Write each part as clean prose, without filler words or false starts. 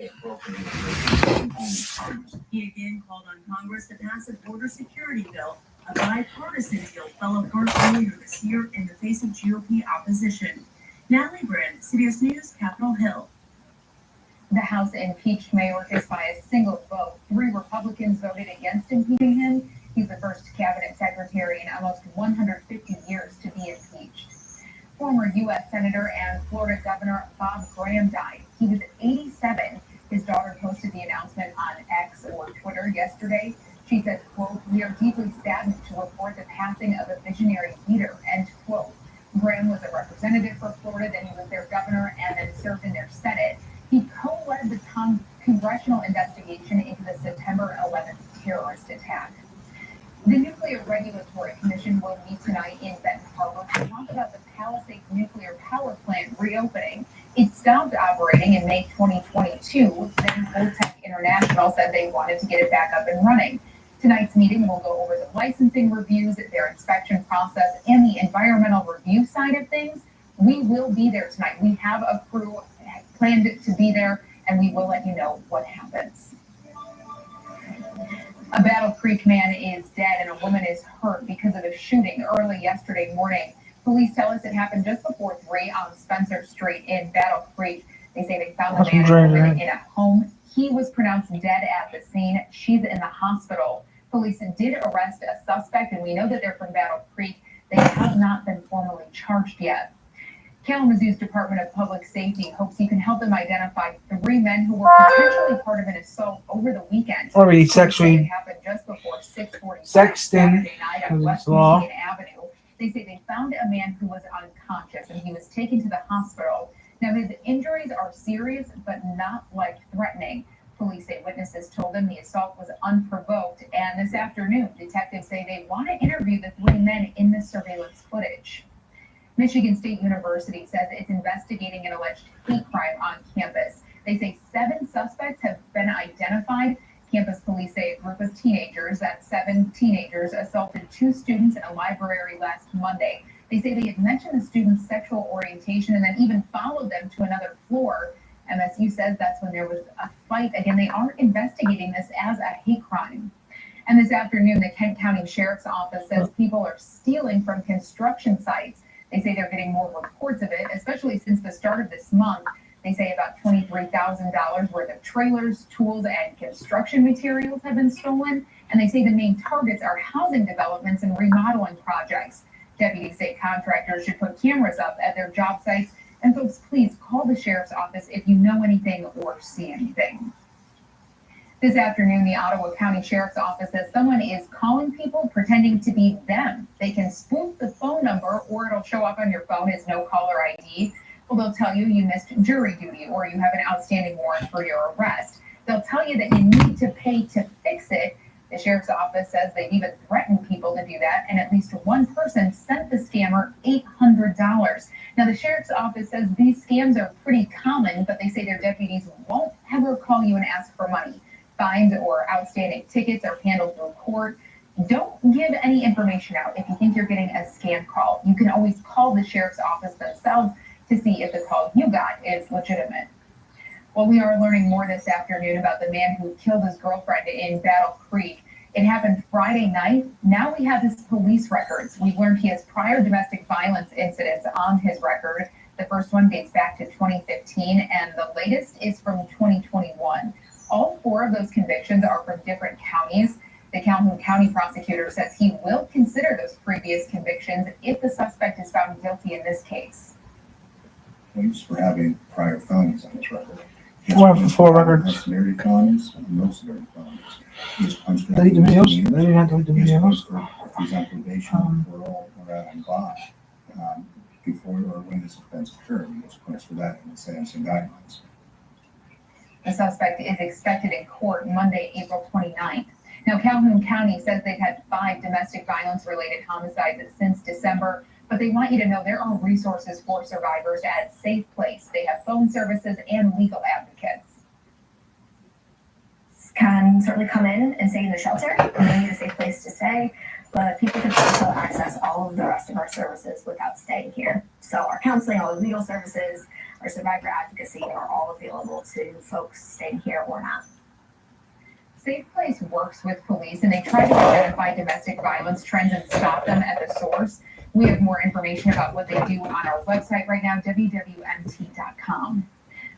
He again called on Congress to pass a border security bill, a bipartisan deal fell apart earlier this year in the face of GOP opposition. Natalie Brand, CBS News, Capitol Hill. The House impeached Mayorkas by a single vote. 3 Republicans voted against impeaching him. He's the first cabinet secretary in almost 150 years to be impeached. Former U.S. Senator and Florida Governor Bob Graham died. He was 87. His daughter posted the announcement on X or Twitter yesterday. She said, quote, "We are deeply saddened to report the passing of a visionary leader," end quote. Graham was a representative for Florida, then he was their governor, and then served in their Senate. He co-led the congressional investigation into the September 11th terrorist attack. The Nuclear Regulatory Commission will meet tonight in Benton Harbor to talk about the Palisades nuclear power plant reopening. It stopped operating in May 2022. Then Voltec International said they wanted to get it back up and running. Tonight's meeting will go over the licensing reviews, their inspection process, and the environmental review side of things. We will be there tonight. We have a crew planned to be there, and we will let you know what happens. A Battle Creek man is dead and a woman is hurt because of a shooting early yesterday morning. Police tell us it happened just before 3 on Spencer Street in Battle Creek. They say they found the man in a home. He was pronounced dead at the scene. She's in the hospital. Police did arrest a suspect, and we know that they're from Battle Creek. They have not been formally charged yet. Kalamazoo's Department of Public Safety hopes you can help them identify 3 men who were potentially part of an assault over the weekend. Already sexually it happened just before 6:45 sexting Saturday night on West Michigan Avenue. They say they found a man who was unconscious and he was taken to the hospital. Now his injuries are serious but not life-threatening. Police say witnesses told them the assault was unprovoked, and this afternoon detectives say they want to interview the 3 men in the surveillance footage. Michigan State University says it's investigating an alleged hate crime on campus. They say 7 suspects have been identified. Campus police say a group of teenagers, that's 7 teenagers, assaulted 2 students in a library last Monday. They say they had mentioned the students' sexual orientation and then even followed them to another floor. MSU says that's when there was a fight. Again, they are investigating this as a hate crime. And this afternoon, the Kent County Sheriff's Office says people are stealing from construction sites. They say they're getting more reports of it, especially since the start of this month. They say about $23,000 worth of trailers, tools, and construction materials have been stolen. And they say the main targets are housing developments and remodeling projects. Deputies say contractors should put cameras up at their job sites. And folks, please call the Sheriff's Office if you know anything or see anything. This afternoon, the Ottawa County Sheriff's Office says someone is calling people pretending to be them. They can spoof the phone number, or it'll show up on your phone as no caller ID. Well, they'll tell you you missed jury duty or you have an outstanding warrant for your arrest. They'll tell you that you need to pay to fix it. The Sheriff's Office says they've even threatened people to do that, and at least one person sent the scammer $800. Now, the Sheriff's Office says these scams are pretty common, but they say their deputies won't ever call you and ask for money. Fines or outstanding tickets are handled through court. Don't give any information out if you think you're getting a scam call. You can always call the Sheriff's Office themselves to see if the call you got is legitimate. Well, we are learning more this afternoon about the man who killed his girlfriend in Battle Creek. It happened Friday night. Now we have his police records. We've learned he has prior domestic violence incidents on his record. The first one dates back to 2015, and the latest is from 2021. All 4 of those convictions are from different counties. The Calhoun County prosecutor says he will consider those previous convictions if the suspect is found guilty in this case. Points for having prior felonies on his record. 4 records. Severity felonies, no severity felonies. He's punched for Delete the videos. They didn't have to delete the He's videos. punched for if he's on probation, parole, or out on bond. Before or when this offense occurred, he was punished for that in the sentencing guidelines. The suspect is expected in court Monday, April 29th. Now, Calhoun County says they've had 5 domestic violence-related homicides since December, but they want you to know there are resources for survivors at Safe Place. They have phone services and legal advocates. Can certainly come in and stay in the shelter. They need a safe place to stay. but people can also access all of the rest of our services without staying here. So our counseling, all the legal services, our survivor advocacy are all available to folks staying here or not. Safe Place works with police and they try to identify domestic violence trends and stop them at the source. We have more information about what they do on our website right now, wwmt.com.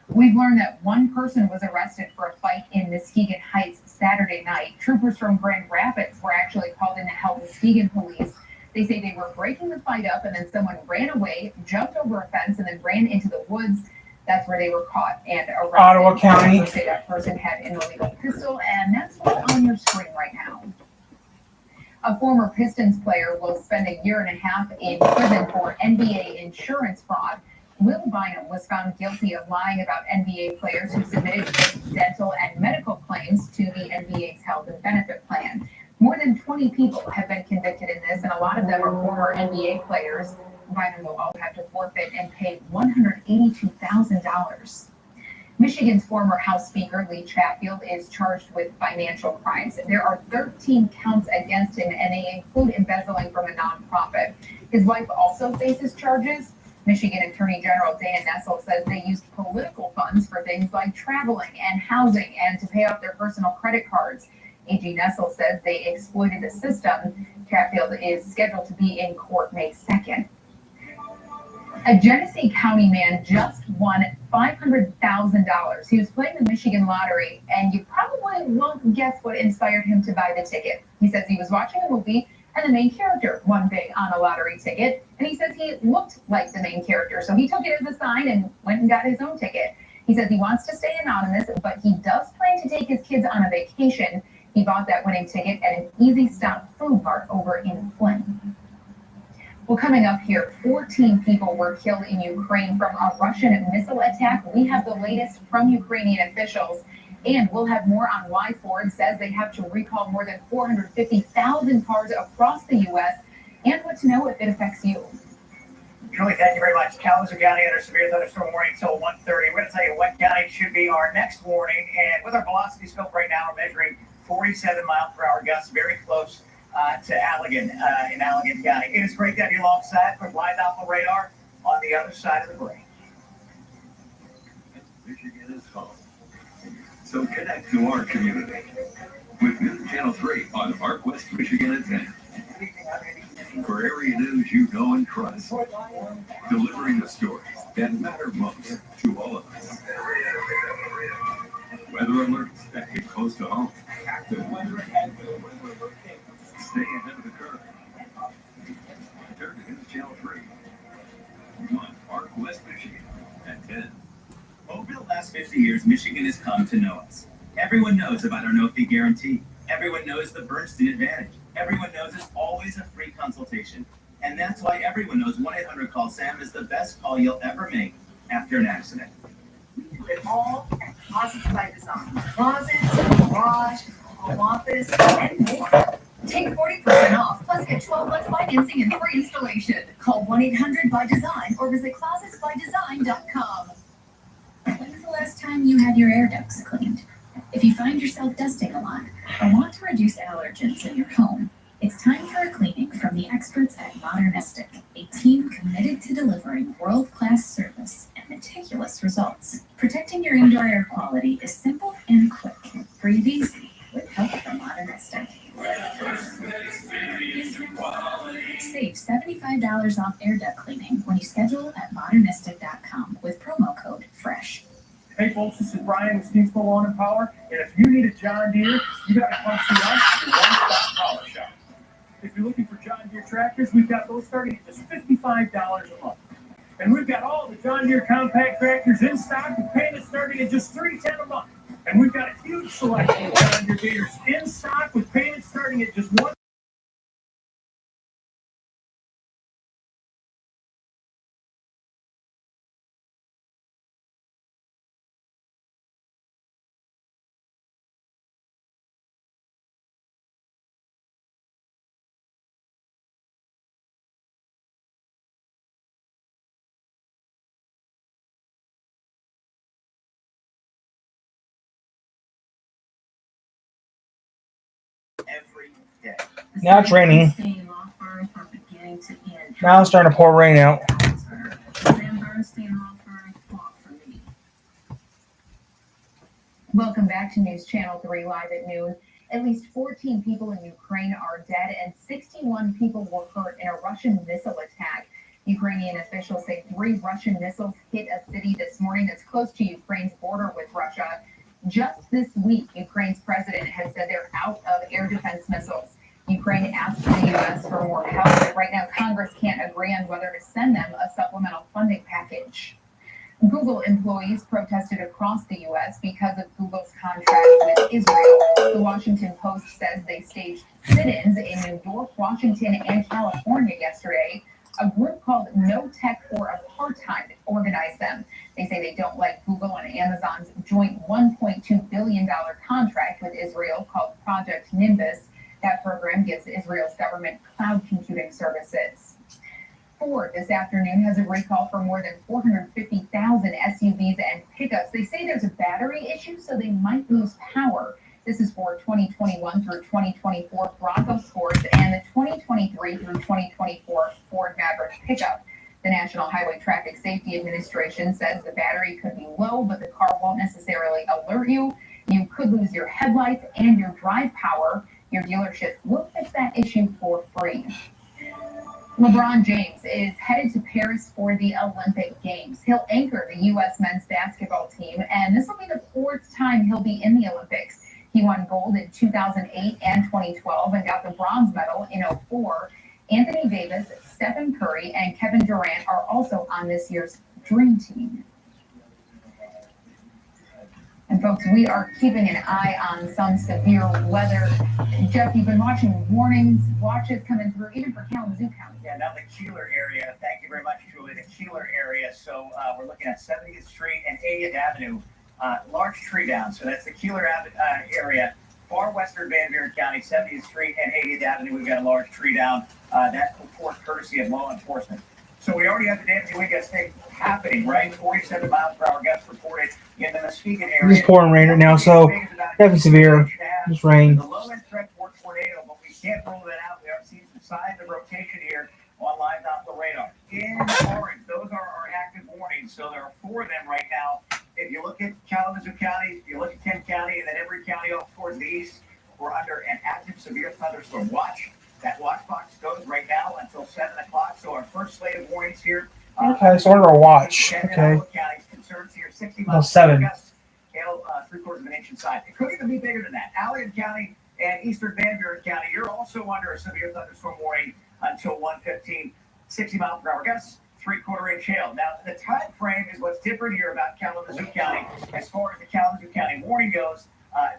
We've learned that one person was arrested for a fight in Muskegon Heights Saturday night. Troopers from Grand Rapids were actually called in to help Muskegon police. They say they were breaking the fight up and then someone ran away, jumped over a fence, and then ran into the woods. That's where they were caught and arrested. Ottawa County. They say that person had an illegal pistol, and that's what's on your screen right now. A former Pistons player will spend a year and a half in prison for NBA insurance fraud. Will Bynum was found guilty of lying about NBA players who submitted fake dental and medical claims to the NBA's health and benefit plan. More than 20 people have been convicted in this, and a lot of them are former NBA players. Bynum will also have to forfeit and pay $182,000. Michigan's former House Speaker Lee Chatfield is charged with financial crimes. There are 13 counts against him, and they include embezzling from a nonprofit. His wife also faces charges. Michigan Attorney General Dana Nessel says they used political funds for things like traveling and housing and to pay off their personal credit cards. AG Nessel says they exploited the system. Chatfield is scheduled to be in court May 2nd. A Genesee County man just won $500,000. He was playing the Michigan lottery, and you probably won't guess what inspired him to buy the ticket. He says he was watching a movie, and the main character won big on a lottery ticket, and he says he looked like the main character, so he took it as a sign and went and got his own ticket. He says he wants to stay anonymous, but he does plan to take his kids on a vacation. He bought that winning ticket at an Easy Stop food mart over in Flint. Well, coming up here, 14 people were killed in Ukraine from a Russian missile attack. We have the latest from Ukrainian officials, and we'll have more on why Ford says they have to recall more than 450,000 cars across the U.S. and what to know if it affects you. Julie, thank you very much. Kalamazoo County under severe thunderstorm warning until 1:30. We're going to tell you what county should be our next warning. And with our velocity scope right now, we're measuring 47 mile per hour gusts, very close to Allegan in Allegan County. It is great to have you alongside for live Doppler radar on the other side of the break. Michigan is home. So connect to our community with News Channel 3 on Arc West Michigan at 10. For area news you know and trust, delivering the stories that matter most to all of us. Weather alerts that hit close to home. Stay ahead of the curve. Turn to News Channel 3 on Arc West Michigan at 10. Over the last 50 years, Michigan has come to know us. Everyone knows about our no-fee guarantee. Everyone knows the Bernstein Advantage. Everyone knows it's always a free consultation. And that's why everyone knows 1-800-CALL-SAM is the best call you'll ever make after an accident. We do it all at Closets by Design. Closets, garage, home office, and more. Take 40% off, plus get 12-month financing and free installation. Call 1-800-BY-DESIGN or visit closetsbydesign.com. When's the last time you had your air ducts cleaned? If you find yourself dusting a lot or want to reduce allergens in your home, it's time for a cleaning from the experts at Modernistic, a team committed to delivering world-class service and meticulous results. Protecting your indoor air quality is simple and quick. Breathe easy with help from Modernistic. Save $75 off air duct cleaning when you schedule at modernistic.com with promo code FRESH. Hey folks, this is Brian with Steensville Lawn and Power, and if you need a John Deere, you got to come see us at your one-stop power shop. If you're looking for John Deere tractors, we've got those starting at just $55 a month. And we've got all the John Deere compact tractors in stock with payments starting at just $310 a month. And we've got a huge selection of John Deere gators in stock with payments starting at just $1. Every day. Now it's raining. Bernstein Law Firm from beginning to end. Now it's starting to pour rain out. Sam Bernstein Law Firm fought for me. Welcome back to News Channel 3 Live at noon. At least 14 people in Ukraine are dead and 61 people were hurt in a Russian missile attack. Ukrainian officials say 3 Russian missiles hit a city this morning that's close to Ukraine's border with Russia. Just this week, Ukraine's president has said they're out of air defense missiles. Ukraine asked the U.S. for more help, but right now Congress can't agree on whether to send them a supplemental funding package. Google employees protested across the U.S. because of Google's contract with Israel. The Washington Post says they staged sit-ins in New York, Washington, and California yesterday. A group called No Tech for Apartheid organized them. They say they don't like Google and Amazon's joint $1.2 billion contract with Israel called Project Nimbus. That program gives Israel's government cloud computing services. Ford this afternoon has a recall for more than 450,000 SUVs and pickups. They say there's a battery issue, so they might lose power. This is for 2021 through 2024 Bronco Sports and the 2023 through 2024 Ford Maverick pickup. The National Highway Traffic Safety Administration says the battery could be low, but the car won't necessarily alert you. You could lose your headlights and your drive power. Your dealership will fix that issue for free. LeBron James is headed to Paris for the Olympic Games. He'll anchor the U.S. men's basketball team, and this will be the 4th time he'll be in the Olympics. He won gold in 2008 and 2012 and got the bronze medal in 2004. Anthony Davis, Stephen Curry, and Kevin Durant are also on this year's Dream Team. And folks, we are keeping an eye on some severe weather. Jeff, you've been watching watches coming through, even for Kalamazoo County. Yeah, now the Keeler area. Thank you very much, Julie. The Keeler area. So we're looking at 70th Street and 80th Avenue. Large tree down. So that's the Keeler area. Far western Van Buren County, 70th Street and 80th Avenue. We've got a large tree down. That report courtesy of law enforcement. So we already have the damaging wind gust thing happening, right? 47 miles per hour gusts reported in the Muskegon area. It's pouring rain right now, so nothing severe. Just rain. The low end threat for tornado, but we can't rule that out. We are seeing some signs of rotation here on live Doppler radar. In orange, those are our active warnings. So there are 4 of them right now. If you look at Kalamazoo County, if you look at Kent County, and then every county off towards the east, we're under an active severe thunderstorm watch. That watch box goes right now until 7 o'clock. So our first slate of warnings here. Okay, so under a watch. Okay. Counties concerns here, 60 Well, miles 7. gusts, hail 3/4 of an inch inside. It could even be bigger than that. Allian County and eastern Van Buren County, you're also under a severe thunderstorm warning until 1:15. 60 mile per hour gusts, 3/4 inch hail. Now, the time frame is what's different here about Kalamazoo County. As far as the Kalamazoo County warning goes,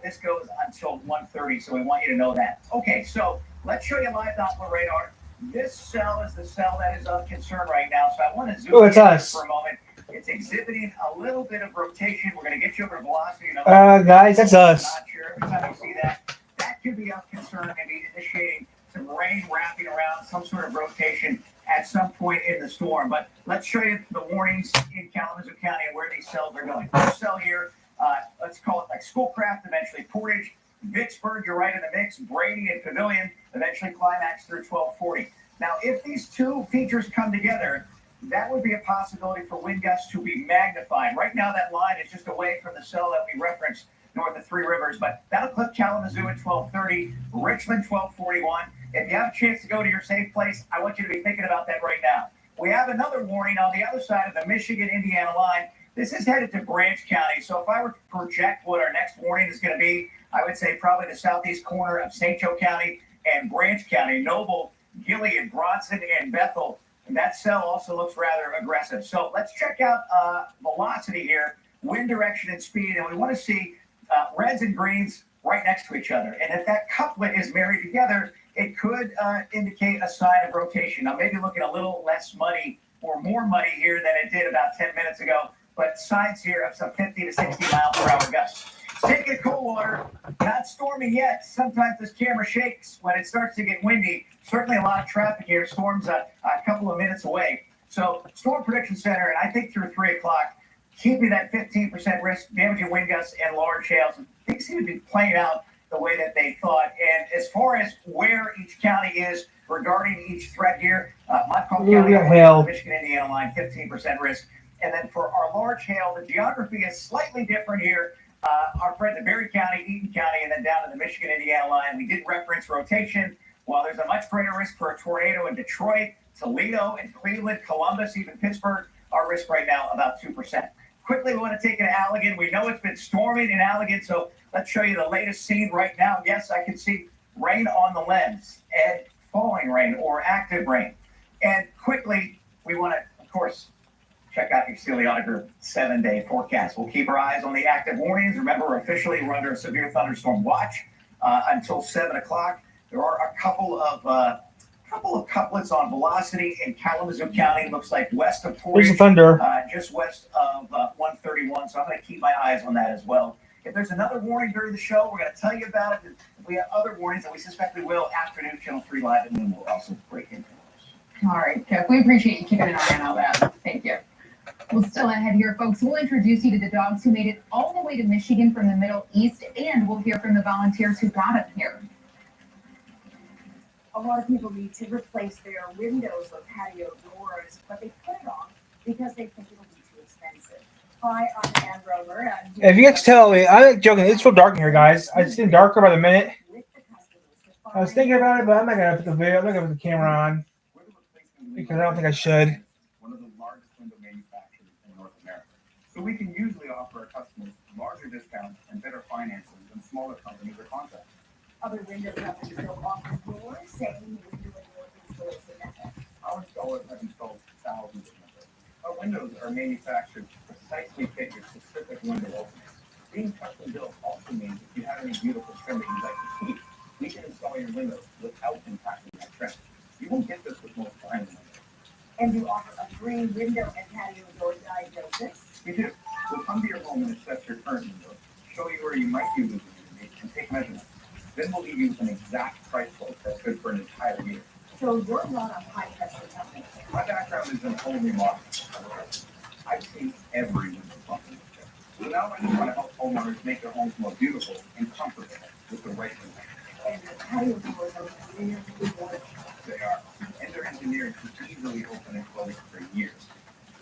this goes until 1:30, so we want you to know that. Okay, so let's show you live Doppler radar. This cell is the cell that is of concern right now, so I want to zoom it's in us. for a moment. It's exhibiting a little bit of rotation. We're going to get you over velocity. Guys, that's us. Not sure. Every time you see that, that could be of concern, maybe initiating some rain wrapping around, some sort of rotation at some point in the storm. But let's show you the warnings in Kalamazoo County and where these cells are going. First cell here, let's call it like Schoolcraft, eventually Portage, Vicksburg, you're right in the mix, Brady and Pavilion, eventually climax through 1240. Now, if these two features come together, that would be a possibility for wind gusts to be magnified. Right now, that line is just away from the cell that we referenced north of Three Rivers, but that'll clip Kalamazoo at 1230, Richmond 1241. If you have a chance to go to your safe place, I want you to be thinking about that right now. We have another warning on the other side of the Michigan-Indiana line. This is headed to Branch County. So if I were to project what our next warning is going to be, I would say probably the southeast corner of St. Joe County and Branch County, Noble, Gilead, Bronson, and Bethel. And that cell also looks rather aggressive. So let's check out velocity here, wind direction and speed. And we want to see reds and greens right next to each other. And if that couplet is married together, it could indicate a sign of rotation. Now, maybe looking a little less muddy or more muddy here than it did about 10 minutes ago, but signs here of some 50 to 60 mile per hour gusts. Taking cold water, not stormy yet. Sometimes this camera shakes when it starts to get windy. Certainly a lot of traffic here. Storm's a couple of minutes away. So Storm Prediction Center, and I think through 3 o'clock, keep me that 15% risk, damaging wind gusts and large hails. Things seem to be playing out the way that they thought. And as far as where each county is regarding each threat here, Montcalm Ooh, County, we got hail. Michigan-Indiana line, 15% risk. And then for our large hail, the geography is slightly different here. Our friends in Berry County, Eaton County, and then down to the Michigan-Indiana line. We did reference rotation. While there's a much greater risk for a tornado in Detroit, Toledo, and Cleveland, Columbus, even Pittsburgh, our risk right now about 2%. Quickly, we want to take it to Allegan. We know it's been storming in Allegan, so let's show you the latest scene right now. Yes, I can see rain on the lens and falling rain or active rain. And quickly, we want to, of course, check out your Celiata Group 7-day forecast. We'll keep our eyes on the active warnings. Remember, officially, we're under a severe thunderstorm watch until 7 o'clock. There are a couple of couplets on velocity in Kalamazoo County. Looks like west of There's Portage, the thunder. just west of 131. So I'm going to keep my eyes on that as well. If there's another warning during the show, we're going to tell you about it. If we have other warnings, and we suspect we will, afternoon, Channel 3 Live, and then we'll also break into those. All right, Jeff, we appreciate you keeping an eye on all that. Thank you. Well, still ahead here, folks, we'll introduce you to the dogs who made it all the way to Michigan from the Middle East, and we'll hear from the volunteers who got them here. A lot of people need to replace their windows or patio doors, but they put it off because they think it'll be too expensive. Hi, I'm Ann Romer. If you guys tell me, I'm not joking. It's so dark in here, guys. It's getting darker by the minute. I was thinking about it, but I'm not gonna put the video. I'm not gonna put the camera on because I don't think I should. One of the largest window manufacturers in North America. So we can usually offer our customers larger discounts and better financing than smaller companies or contractors. Other window companies don't offer doors, saying you're doing your installation method. Our installers have installed thousands of windows. Our windows are manufactured to precisely fit your specific window openings. Being custom built also means if you have any beautiful trim that you'd like to keep, we can install your windows without impacting that trim. You won't get this with most vinyl windows. And you offer a free window and patio door diagnosis. We do. We'll come to your home and assess your current window, show you where you might be losing your and take measurements. Then we'll leave you with an exact price quote that's good for an entire year. So you're not a high pressure company. My background is in home remodeling. I've seen every window company. So now I just want to help homeowners make their homes more beautiful and comfortable with the right window. And the patio doors are really large. They are, and they're engineered to easily open and close for years.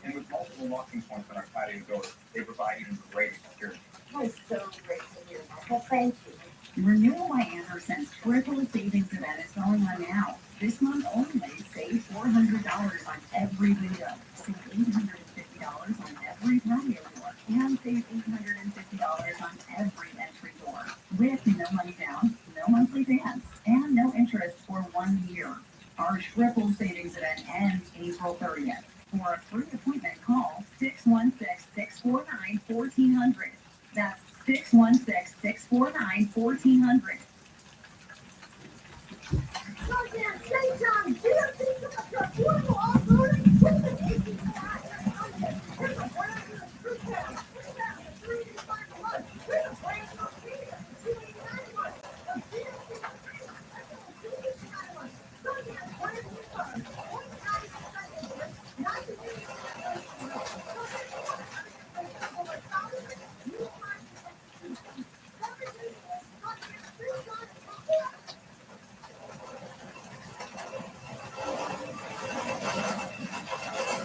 And with multiple locking points on our patio doors, they provide even greater security. That is so great to hear, Michael. Thank you. Renewal by Anderson's triple savings event is going on now. This month only, save $400 on every window. Save $850 on every patio door. And save $850 on every entry door. With no money down, no monthly payments, and no interest for 1 year. Our triple savings event ends April 30th. For a free appointment, call 616-649-1400. That's 616-649-1400.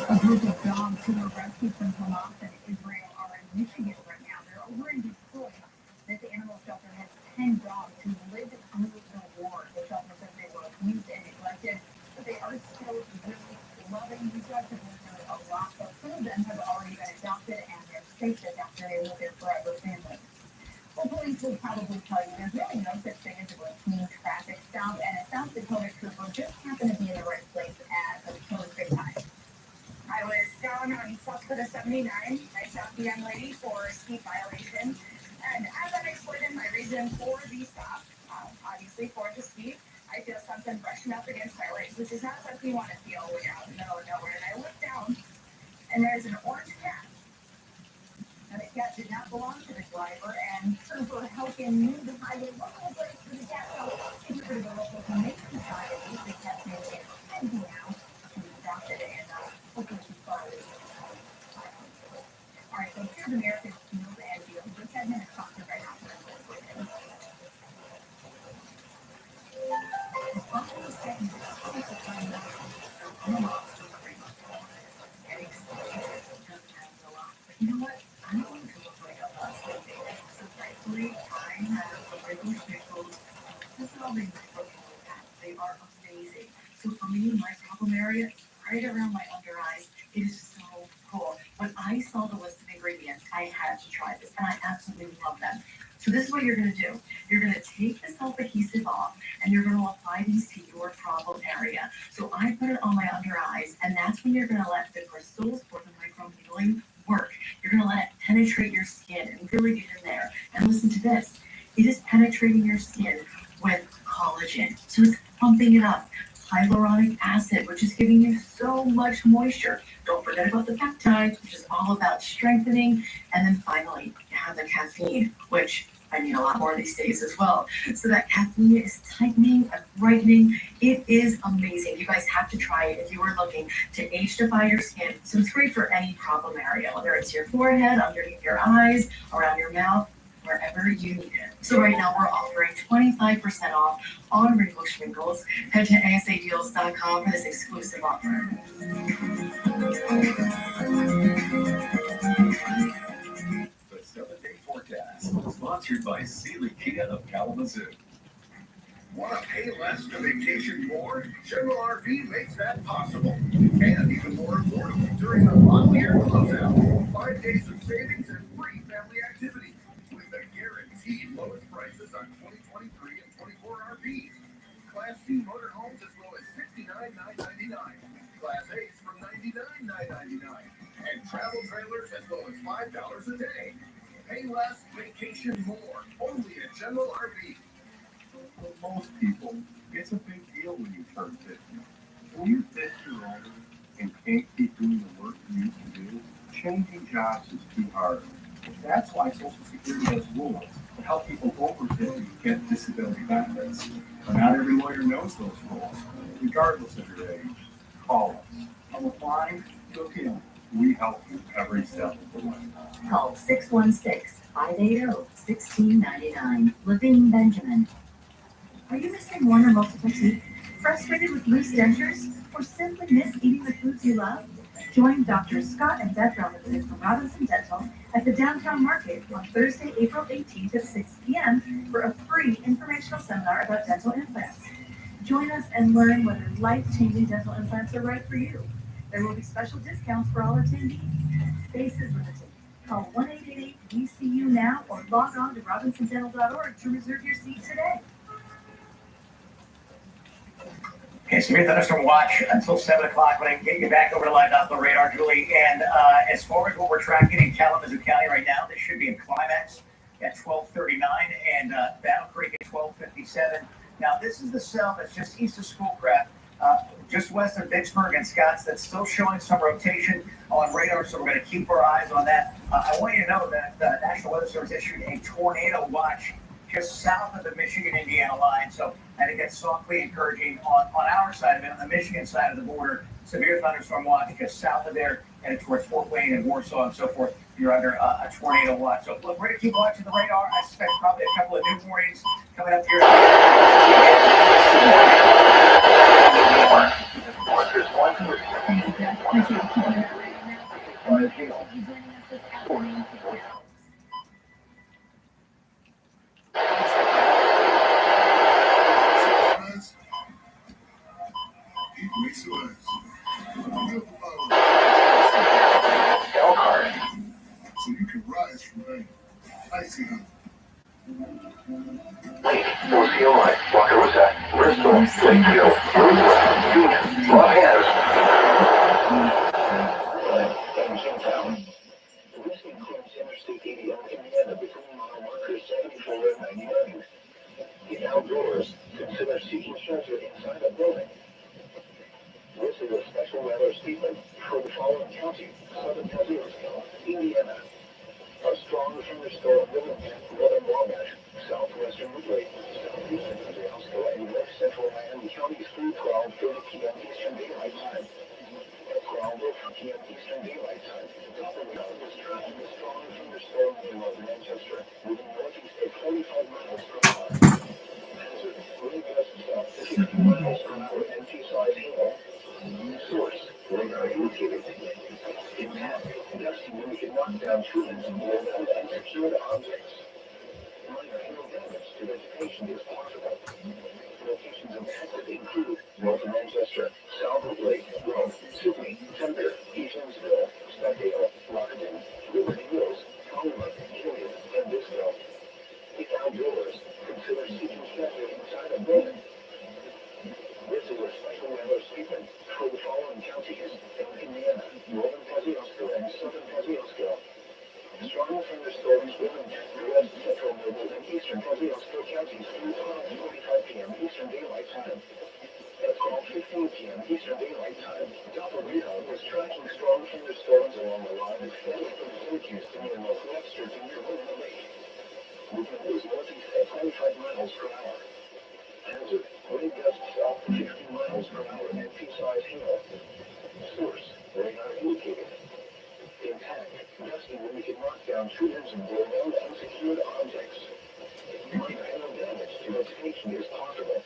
A group of dogs who were rescued from Hamas and Israel are in Michigan right now. They're over in Detroit. This animal shelter has 10 dogs who lived through the war. The shelter says they were abused and neglected, but they are still really loving these dogs have lived through a lot. But some of them have already been adopted and they're safe after they live their forever families. Well, police will probably tell you there's really no such thing as a routine traffic stop, and a South Dakota trooper just happened to be in the right place at the perfect time. I was down on South Dakota 79. I stopped the young lady for a speed violation. And as I'm explaining my reason for the stop, obviously for the speed, I feel something brushing up against my legs, which is not something you want to feel when you're out in the middle of nowhere. And I look down, and there's an orange cat. Now, the cat did not belong to the driver, and Trooper Helkin knew the highway local place for the cat. So, he for the local commission decided to use the cat's name in Kenzie now. She adopted it, and hopefully she's followed it. All right, so here's America's Field and Field. Just 10 minutes talking right now. Luckily, I have a regular Schnickels dissolving microphone pad. They are amazing. So for me, my problem area, right around my under eyes, it is so cool. When I saw the list of ingredients, I had to try this, and I absolutely love them. So this is what you're gonna do. You're gonna take the self-adhesive off, and you're gonna apply these to your problem area. So I put it on my under eyes, and that's when you're gonna let the crystals or the microneedling work. You're gonna let it penetrate your skin and really get in there. And listen to this. It is penetrating your skin with collagen. So it's pumping it up. Hyaluronic acid, which is giving you so much moisture. Don't forget about the peptides, which is all about strengthening. And then finally, you have the caffeine, which I need a lot more these days as well. So that caffeine is tightening and brightening. It is amazing. You guys have to try it if you are looking to age-defy your skin. So it's great for any problem area, whether it's your forehead, underneath your eyes, around your mouth, wherever you need it. So right now we're offering 25% off on Wrinkle Schminkles. Head to asadeals.com for this exclusive offer. The 7-day forecast, sponsored by Sealy Kia of Kalamazoo. Want to pay less to vacation more? General RV makes that possible. And even more affordable during the model year closeout. 5 days of savings and free family activities. With the guaranteed lowest prices on 2023 and 24 RVs. Class C motorhomes as low as $69,999. Class A's from $99,999. And travel trailers as low as $5 a day. Pay less, vacation more. Only at General RV. For most people, it's a big deal when you turn 50. When you're 50 or older and can't keep doing the work you used to do, changing jobs is too hard. That's why Social Security has rules to help people over 50 get disability benefits. But not every lawyer knows those rules. Regardless of your age, call us. I'm applying to appeal. We help you every step of the way. Call 616-580-1699. Levine Benjamin. Are you missing one or multiple teeth? Frustrated with loose dentures? Or simply miss eating the foods you love? Join Dr. Scott and Beth Robinson from Robinson Dental at the Downtown Market on Thursday, April 18th at 6 p.m. for a free informational seminar about dental implants. Join us and learn whether life-changing dental implants are right for you. There will be special discounts for all attendees. Space is limited. Call 1-888-VCU now or log on to robinsondental.org to reserve your seat today. Okay, Severe Thunderstorm Watch until 7 o'clock when I can get you back over to Live Off the Radar, Julie. And as far as what we're tracking in Kalamazoo County right now, this should be in Climax at 12:39 and Battle Creek at 12:57. Now, this is the cell that's just east of Schoolcraft, just west of Vicksburg and Scotts, that's still showing some rotation on radar, so we're going to keep our eyes on that. I want you to know that the National Weather Service issued a tornado watch just south of the Michigan-Indiana line, so I think that's softly encouraging on our side of it, on the Michigan side of the border. Severe thunderstorm watch just south of there, headed towards Fort Wayne and Warsaw and so forth. You're under a tornado watch. So look, we're going to keep watching the radar. I suspect probably a couple of new warnings coming up here. So you can rise from pain. Icy Hot. Lake, North Carolina, Wakarusa, Bristol, Lakeville, Roosevelt, Union, Los Angeles. The risk includes Interstate 80 in Indiana between mile markers 74 and 99. In outdoors, consider seeking shelter inside a building. This is a special weather statement for the following county: Southern Kazakhstan, Indiana. A strong thunderstorm will impact northern Wabash, southwestern Woodley, southeastern Kazakhstan, and west central Miami counties through 12:30 p.m. Eastern Daylight Time. At 12:30 p.m. Eastern Daylight Time, Gulf is tracking a strong thunderstorm below Manchester, moving northeast at 45 miles per hour. Hazard, wind gusts up to 50 miles per hour and sea-size hail. Source, radar indicated. Impact, gusty wind can knock down trees, blow down unsecured objects. vegetation is possible. Locations of interest include North Manchester, South Lake, Rome, Sydney, Thunder, Evansville, Speckdale, Lockton, Liberty Hills, Colima, Gillian, and Bisco. If outdoors, consider seeking shelter inside a building. This is a special weather statement for the following counties: Indiana, Northern Kosciuszko, and Southern Kosciuszko. Strong thunderstorms will impact the west, central, middle, and eastern Kosciuszko counties through 12:45 p.m. Eastern Daylight Time. At 12:15 p.m. Eastern Daylight Time, Doppler radar was tracking strong thunderstorms along the line extending from Syracuse to near Northwestern to near Winter Lake. Wind was northeast at 25 miles per hour. Hazard, wind gusts up to 15 miles per hour and pea-size hail. Source, radar indicated. Impact, gusty wind can knock down trees and blow down unsecured objects. Minor hail damage to vegetation is possible.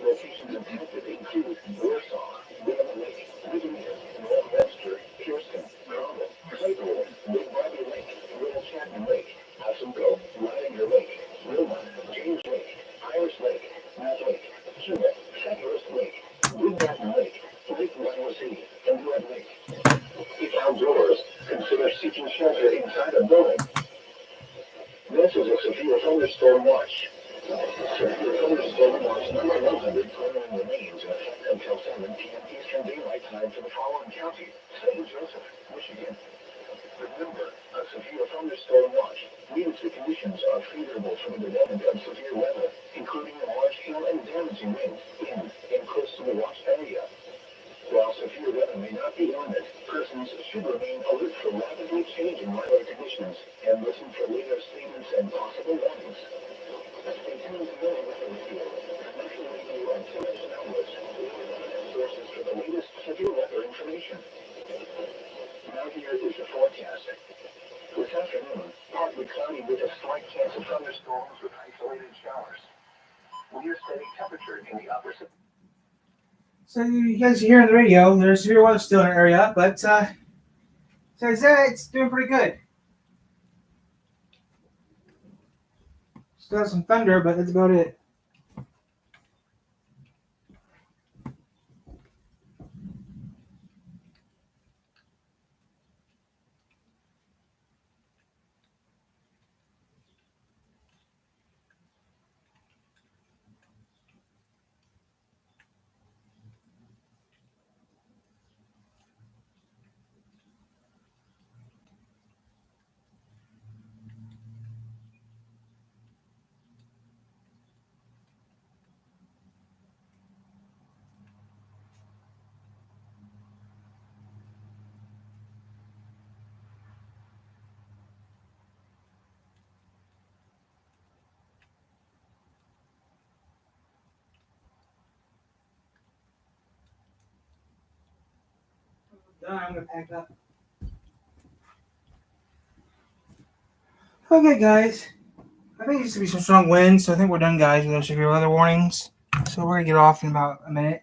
Locations impacted include Warsaw, Winter Lake, Whittier, North Webster, Kirsten, Cromwell, Claypool, Big Bobby Lake, Little Chapman Lake, Hudsonville, Ridinger Lake, Wilma, James Lake, Irish Lake, Matt Lake, Cuba, Secularist Lake, Big Mountain Lake, Lake Iowa City, and Red Lake. If outdoors, consider seeking shelter inside a building. This is a severe thunderstorm watch. Severe thunderstorm watch number 100 currently remains in effect until 7 p.m. Eastern Daylight Time for the following county: St. Joseph, Michigan. Remember, a severe thunderstorm watch means the conditions are favorable for the development of severe weather, including large hail and damaging winds in and close to the watch area. While severe weather may not be imminent, persons should remain alert for rapidly changing weather conditions and listen for later statements and possible warnings. Stay tuned to the weather radio, commercial radio, and television outlets. Sources for the latest severe weather information. Now here is the forecast. This afternoon, partly cloudy with a slight chance of thunderstorms with isolated showers. Near steady temperature in the upper. So you guys hear on the radio, there's severe weather still in our area, but besides that, it's doing pretty good. Still have some thunder, but that's about it. Done. I'm gonna pack up. Okay, guys. I think it's gonna be some strong winds, so I think we're done, guys, with those severe weather warnings. So we're gonna get off in about a minute.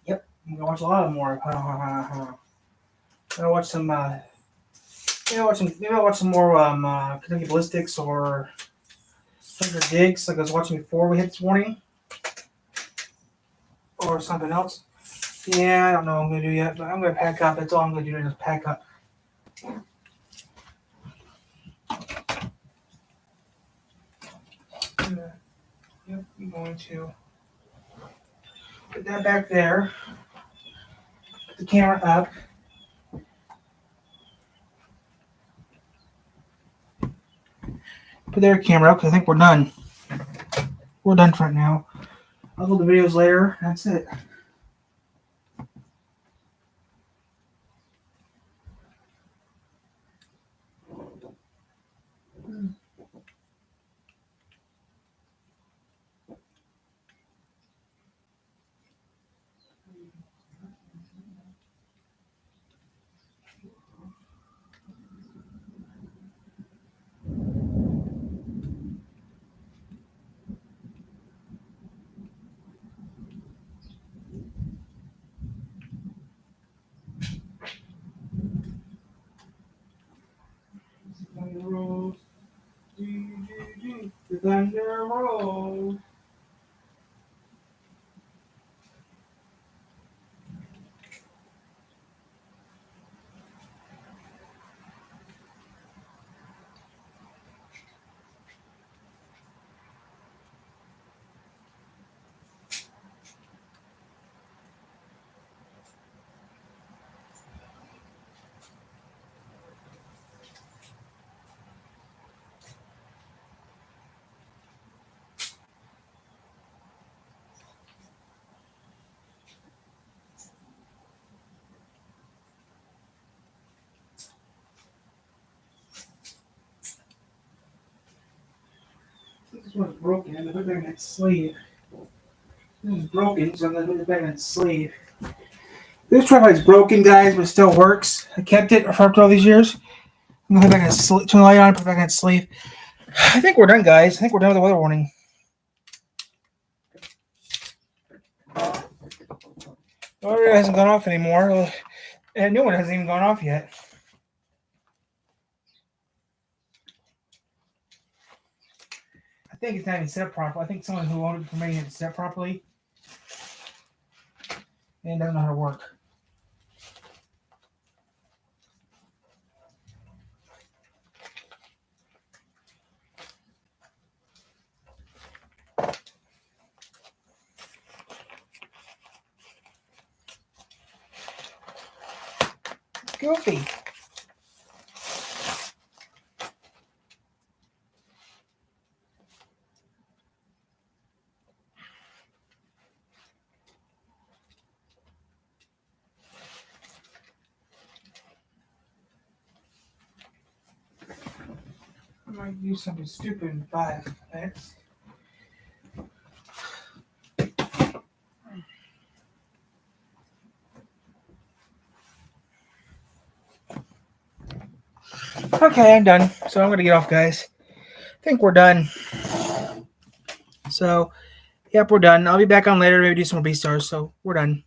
Yep, I'm gonna watch a lot more. I'm gonna watch some. Maybe I'll watch some more Kentucky Ballistics or Thunder Digs, like I was watching before we hit this morning, or something else. Yeah, I don't know what I'm gonna do yet, but I'm gonna pack up. That's all I'm gonna do is pack up. Yep, I'm going to put that back there. Put the camera up. Put their camera up because I think we're done. We're done for right now. I'll do the videos later. That's it. The thunder rolls. This one's broken. I'm gonna put it back in its sleeve. This one's broken, so I'm gonna put it back in its sleeve. This tripode's broken, guys, but it still works. I kept it for all these years. I'm gonna put it back in its sleeve. Turn the light on, put it back in its sleeve. I think we're done, guys. I think we're done with the weather warning. Oh, it hasn't gone off anymore. And new one hasn't even gone off yet. I think it's not even set up properly. I think someone who owned it for me had it set up properly and doesn't know how to work. Goofy. I might use something stupid in 5 minutes. Okay, I'm done. So I'm going to get off, guys. I think we're done. So, yep, we're done. I'll be back on later. Maybe do some more B-stars. So we're done.